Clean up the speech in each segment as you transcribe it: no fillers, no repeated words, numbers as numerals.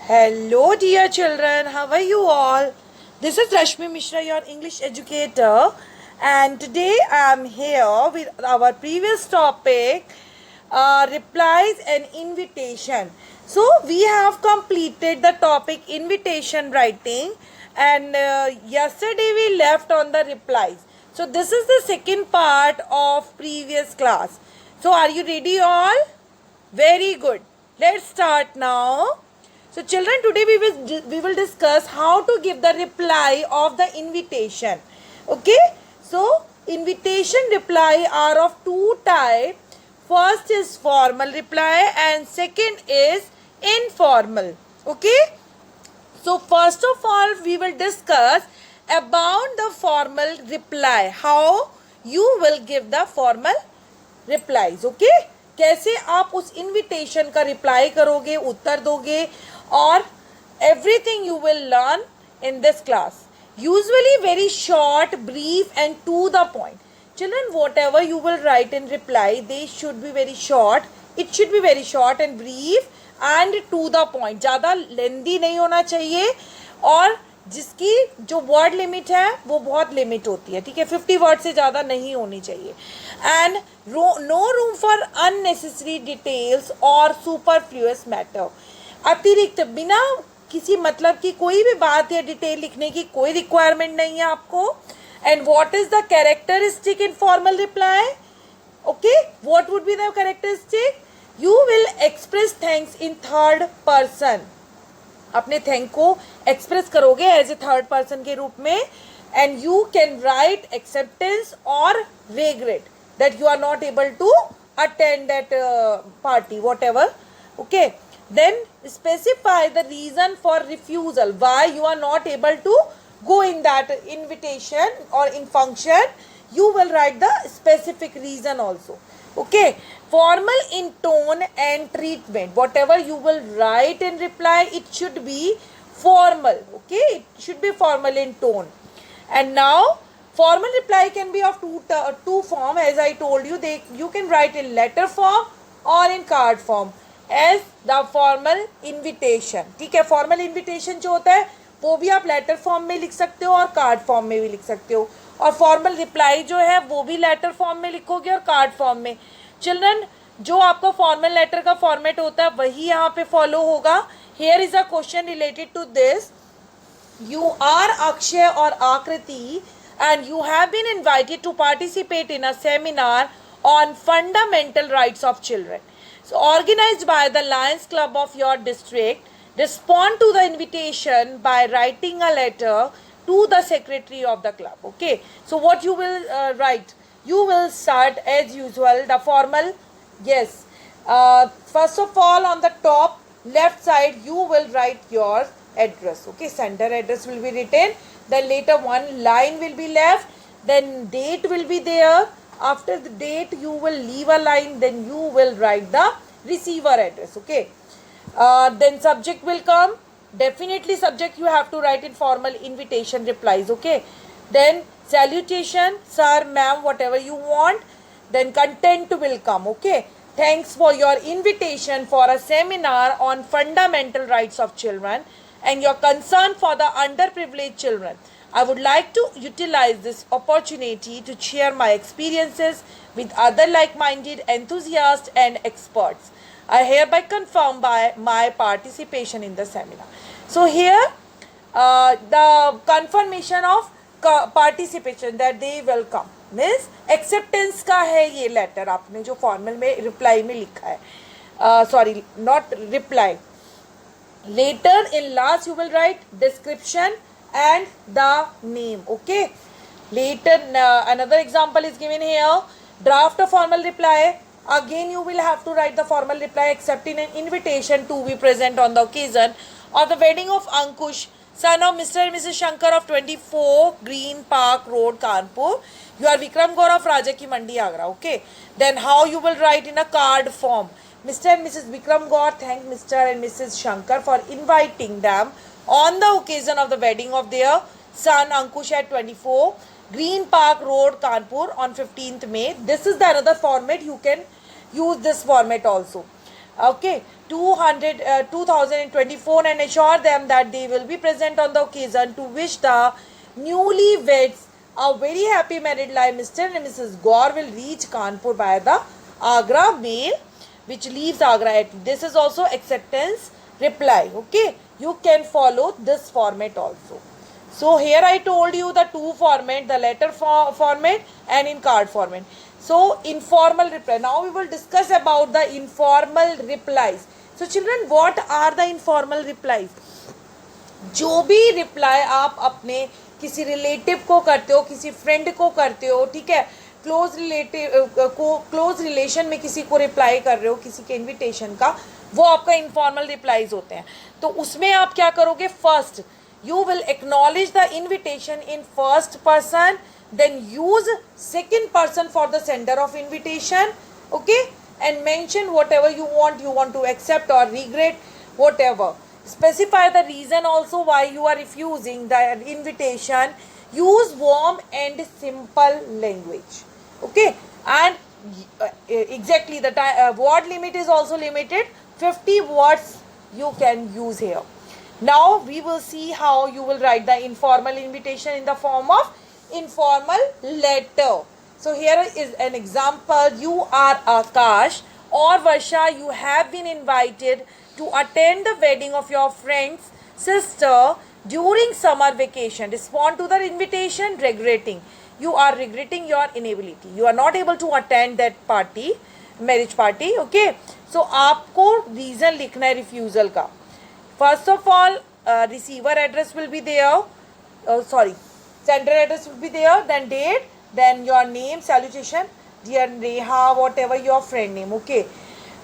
Hello, dear children. How are you all? This is Rashmi Mishra, your English educator, and today I am here with our previous topic, replies and invitation. So we have completed the topic invitation writing, and yesterday we left on the replies. So this is the second part of previous class. So are you ready, all? Very good. Let's start now. So children, today we will discuss how to give the reply of the invitation. Okay? So invitation reply are of two types. First is formal reply and second is informal. Okay? So first of all we will discuss about the formal reply. How you will give the formal replies. Okay? कैसे आप उस invitation का reply करोगे, उत्तर दोगे, और everything you will learn in this class. Usually very short, brief and to the point. Children, whatever you will write in reply, they should be very short. It should be very short and brief and to the point. ज़्यादा लेंदी नहीं होना चाहिए और जिसकी जो word limit है वो बहुत लिमिट होती है. ठीक है, 50 वर्ड से ज़्यादा नहीं होनी चाहिए. And no room for unnecessary details और सुपरफ्लुअस मैटर. अतिरिक्त बिना किसी मतलब की कोई भी बात या डिटेल लिखने की कोई रिक्वायरमेंट नहीं है आपको. And what is the characteristic in formal reply? Okay, what would be the characteristic? You will express thanks in third person. अपने थैंक को एक्सप्रेस करोगे एज ए थर्ड पर्सन के रूप में. And you can write acceptance और regret that you are not able to attend that party, whatever. Okay, then specify the reason for refusal, why you are not able to go in that invitation or in function. You will write the specific reason also. Okay, formal in tone and treatment. Whatever you will write in reply, it should be formal. Okay, it should be formal in tone. And now formal reply can be of two form. As I told you, you can write in letter form or in card form as the formal invitation. ठीक है, formal invitation जो होता है वो भी आप letter form में लिख सकते हो और कार्ड फॉर्म में भी लिख सकते हो. और फॉर्मल रिप्लाई जो है वो भी लेटर फॉर्म में लिखोगे और कार्ड फॉर्म में. चिल्ड्रन, जो आपका फॉर्मल लेटर का फॉर्मेट होता है वही यहाँ पे फॉलो होगा. Here is a question related to this. You are Akshay और Akriti and you have been invited to participate in a seminar on fundamental rights of children. So organized by the Lions Club of your district. Respond to the invitation by writing a letter to the secretary of the club. Okay, so what you will write? You will start as usual the formal. Yes, first of all on the top left side you will write your address. Okay, sender address will be written. Then later one line will be left, then date will be there. After the date you will leave a line, then you will write the receiver address. Okay, then subject will come. Definitely subject you have to write in formal invitation replies. Okay, then salutation, sir, ma'am, whatever you want. Then content will come. Okay, thanks for your invitation for a seminar on fundamental rights of children and your concern for the underprivileged children. I would like to utilize this opportunity to share my experiences with other like-minded enthusiasts and experts. I hereby confirm by my participation in the seminar. So here the confirmation of participation that they will come means acceptance का है ये letter आपने जो formal में reply में लिखा है. Sorry, not reply. Later in last you will write description and the name. Okay, later another example is given here. Draft a formal reply. Again you will have to write the formal reply accepting an invitation to be present on the occasion of the wedding of Ankush, son of Mr. and Mrs. Shankar of 24 Green Park Road, Kanpur. You are Vikram Gaur of Raja Ki Mandi, Agra. Okay, then how you will write in a card form. Mr. and Mrs. Vikram Gaur thank Mr. and Mrs. Shankar for inviting them on the occasion of the wedding of their son Ankush at 24 Green Park Road, Kanpur on 15th May. This is the another format. You can use this format also. okay, 2024, and assure them that they will be present on the occasion to wish the newlyweds a very happy married life. Mr. and Mrs. Gaur will reach Kanpur by the Agra mail which leaves Agra. This is also acceptance reply. Okay, you can follow this format also. So here I told you the two format, the letter format and in card format. So informal reply. Now we will discuss about the informal replies. So children, what are the informal replies? जो भी reply आप अपने किसी relative को करते हो, किसी friend को करते हो, ठीक है, क्लोज रिलेटिव को, क्लोज रिलेशन में किसी को रिप्लाई कर रहे हो किसी के इनविटेशन का, वो आपका इनफॉर्मल रिप्लाईज होते हैं. तो उसमें आप क्या करोगे? First you will acknowledge the invitation in first person, then use second person for the sender of invitation, okay, and mention whatever you want to accept or regret, whatever. Specify the reason also why you are refusing the invitation. Use warm and simple language, okay, and exactly the word limit is also limited. 50 words you can use here. Now we will see how you will write the informal invitation in the form of informal letter. So here is an example. You are Akash or Varsha. You have been invited to attend the wedding of your friend's sister during summer vacation. Respond to the invitation regretting. You are regretting your inability. You are not able to attend that party, marriage party. Okay. So आपको reason लिखना है refusal का. First of all, receiver address will be there. Sender address will be there. Then date. Then your name, salutation, dear Neha, whatever your friend name. Okay.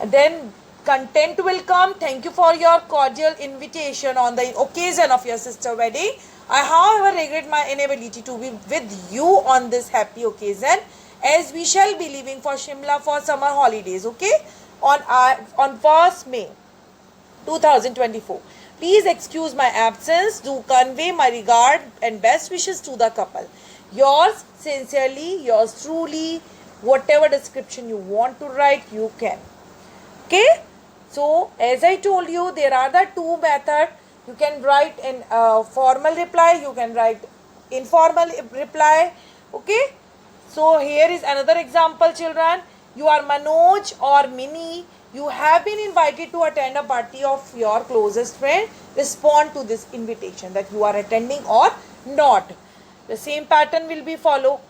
And then content will come. Thank you for your cordial invitation on the occasion of your sister wedding. I, however, regret my inability to be with you on this happy occasion, as we shall be leaving for Shimla for summer holidays. Okay. On 1st May 2024. Please excuse my absence. Do convey my regard and best wishes to the couple. Yours sincerely, yours truly. Whatever description you want to write, you can. Okay. So as I told you, there are the two methods. You can write in formal reply. You can write informal reply. Okay. So here is another example, children. You are Manoj or Mini. You have been invited to attend a party of your closest friend. Respond to this invitation that you are attending or not. The same pattern will be followed.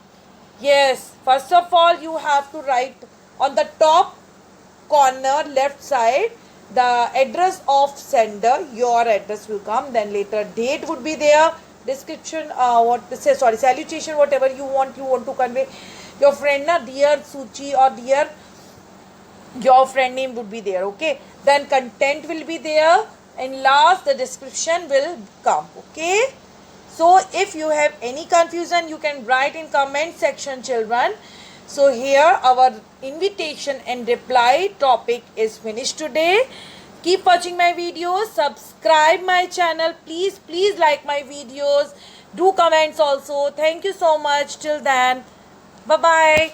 Yes, first of all, you have to write on the top corner left side the address of sender. Your address will come. Then later date would be there. Description, salutation, whatever you want to convey. Your friend, dear Suchi or dear, your friend name would be there. Okay. Then content will be there. And last the description will come. Okay. So if you have any confusion, you can write in comment section, children. So here our invitation and reply topic is finished today. Keep watching my videos. Subscribe my channel. Please like my videos. Do comments also. Thank you so much. Till then. Bye-bye.